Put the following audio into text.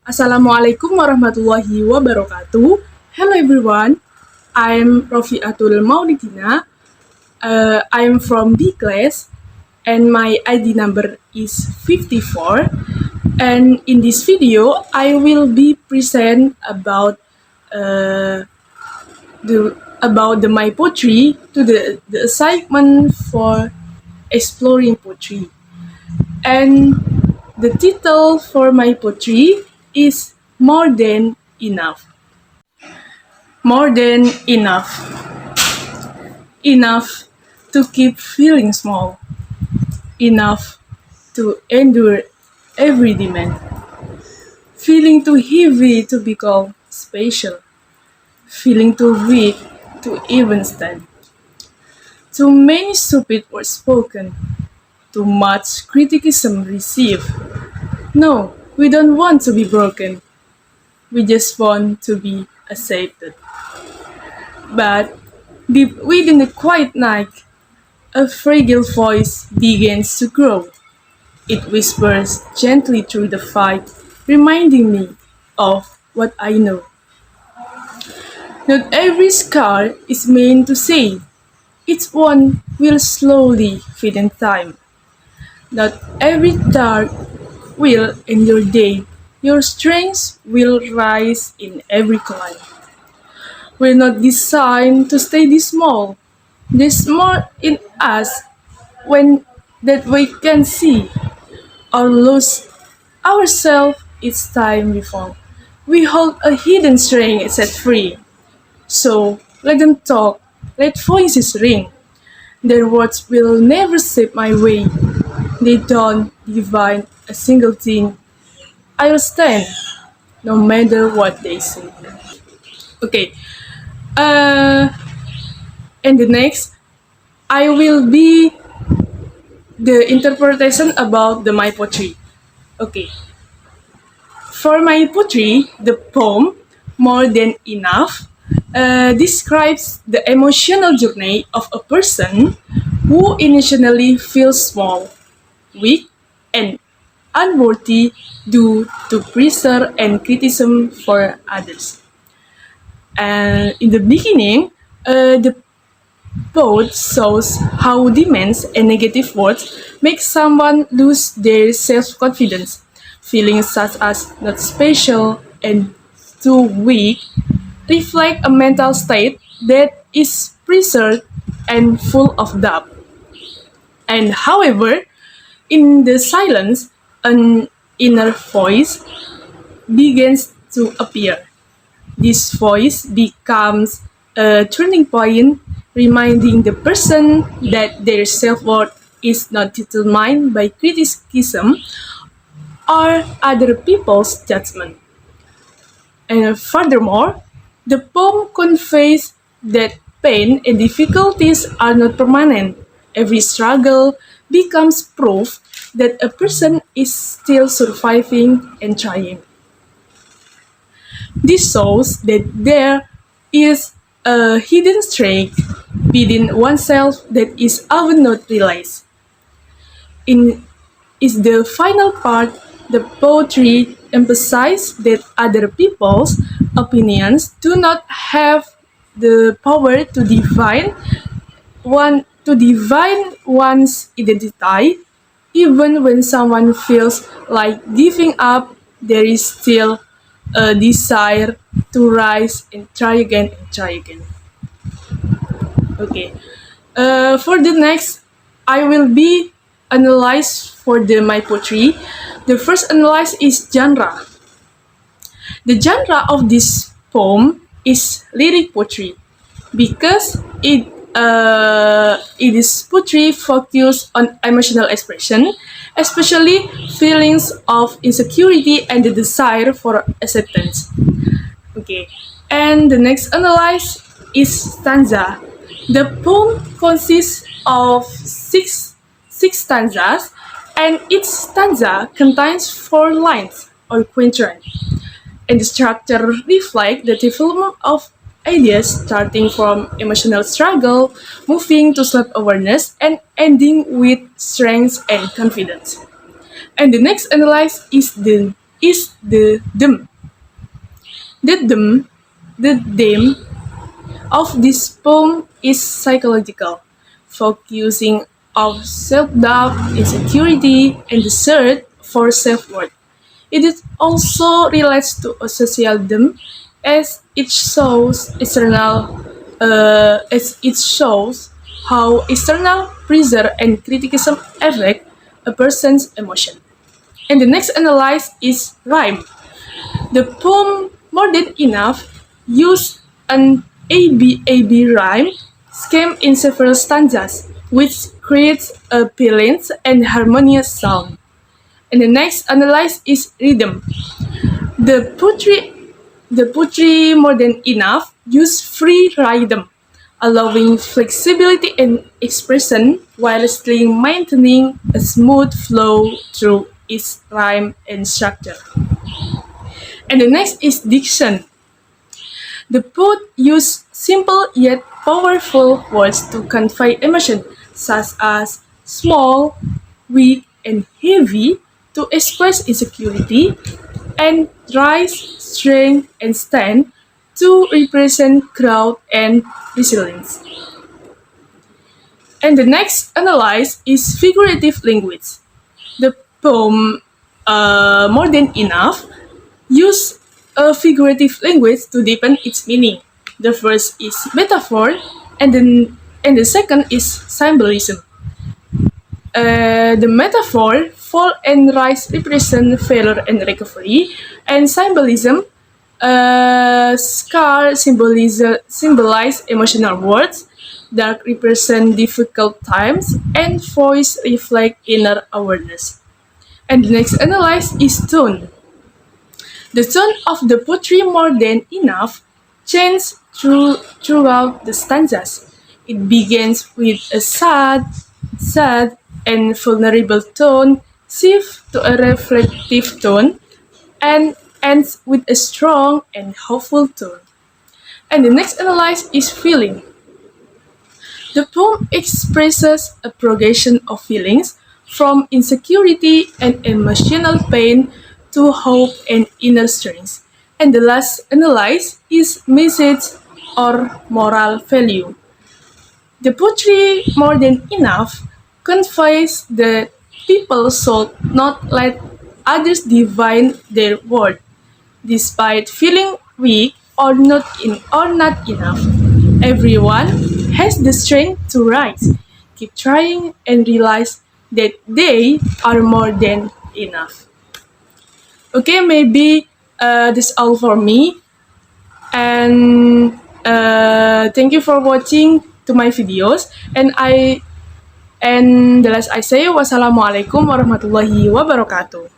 Assalamualaikum warahmatullahi wabarakatuh. Hello everyone, I'm Rofi'atul Mauliddina. I'm from B class and my ID number is 54. And in this video, I will be present uh, the my poetry to the assignment for exploring poetry. And the title for my poetry is More Than Enough. More than enough. Enough to keep feeling small. Enough to endure every demand. Feeling too heavy to be called special. Feeling too weak to even stand. Too many stupid words spoken. Too much criticism received. No, we don't want to be broken. We just want to be accepted. But deep within the quiet night, a fragile voice begins to grow. It whispers gently through the fight, reminding me of what I know. Not every scar is meant to say. Each one will slowly fade in time. Not every dark will end your day. Your strength will rise in every climb. We're not designed to stay this small. There's more in us when that we can see or lose ourselves each time we fall. We hold a hidden strength set free. So let them talk, let voices ring. Their words will never save my way. They don't divine a single thing. I'll stand no matter what they say. Okay. Uh, and the next, I will be the interpretation about the my poetry. Okay. For my poetry, the poem More Than Enough describes the emotional journey of a person who initially feels small, weak, and unworthy due to pressure and criticism for others. And in the beginning, the poet shows how demands and negative words make someone lose their self-confidence. Feelings such as not special and too weak reflect a mental state that is preserved and full of doubt. And however, in the silence, an inner voice begins to appear. This voice becomes a turning point, reminding the person that their self worth is not determined by criticism or other people's judgment. And furthermore, the poem conveys that pain and difficulties are not permanent. Every struggle becomes proof that a person is still surviving and trying. This shows that there is a hidden strength within oneself that is often not realized. In is the final part, the poetry emphasizes that other people's opinions do not have the power to define one's identity. Even when someone feels like giving up, there is still a desire to rise and try again and try again. Okay. For the next, I will be analyzed for the my poetry. The first analyze is genre. The genre of this poem is lyric poetry because it is poetry focused on emotional expression, especially feelings of insecurity and the desire for acceptance. Okay, and the next analyze is stanza. The poem consists of six stanzas, and each stanza contains 4 lines or quatrain. And the structure reflects the development of ideas starting from emotional struggle, moving to self-awareness, and ending with strength and confidence. And the next analyze is the is the them. The them, the them of this poem is psychological, focusing on self-doubt, insecurity, and the search for self-worth. It is also relates to a social them as it shows how external pressure and criticism affect a person's emotion. And the next analysis is rhyme. The poem More Than Enough used an ABAB rhyme scheme in several stanzas, which creates a balanced and harmonious sound. And the next analysis is rhythm. The poetry More Than Enough use free rhythm, allowing flexibility and expression while still maintaining a smooth flow through its rhyme and structure. And the next is diction. The poet used simple yet powerful words to convey emotion, such as small, weak, and heavy, to express insecurity, and rise, strength, and stand to represent growth and resilience. And the next analysis is figurative language. The poem More Than Enough use a figurative language to deepen its meaning. The first is metaphor, and the second is symbolism. The metaphor, fall and rise, represent failure and recovery, and symbolism, scar symbolize emotional words, dark represent difficult times, and voice reflect inner awareness. And the next analysis is tone. The tone of the poetry More Than Enough changes throughout the stanzas. It begins with a sad, and vulnerable tone, shifts to a reflective tone, and ends with a strong and hopeful tone. And the next analysis is feeling. The poem expresses a progression of feelings from insecurity and emotional pain to hope and inner strength. And the last analysis is message or moral value. The poetry More Than Enough conveys that people should not let others define their worth, despite feeling weak or not enough. Everyone has the strength to rise, keep trying, and realize that they are more than enough. Okay, maybe that's all for me. And thank you for watching to my videos. And the last I say, wassalamualaikum warahmatullahi wabarakatuh.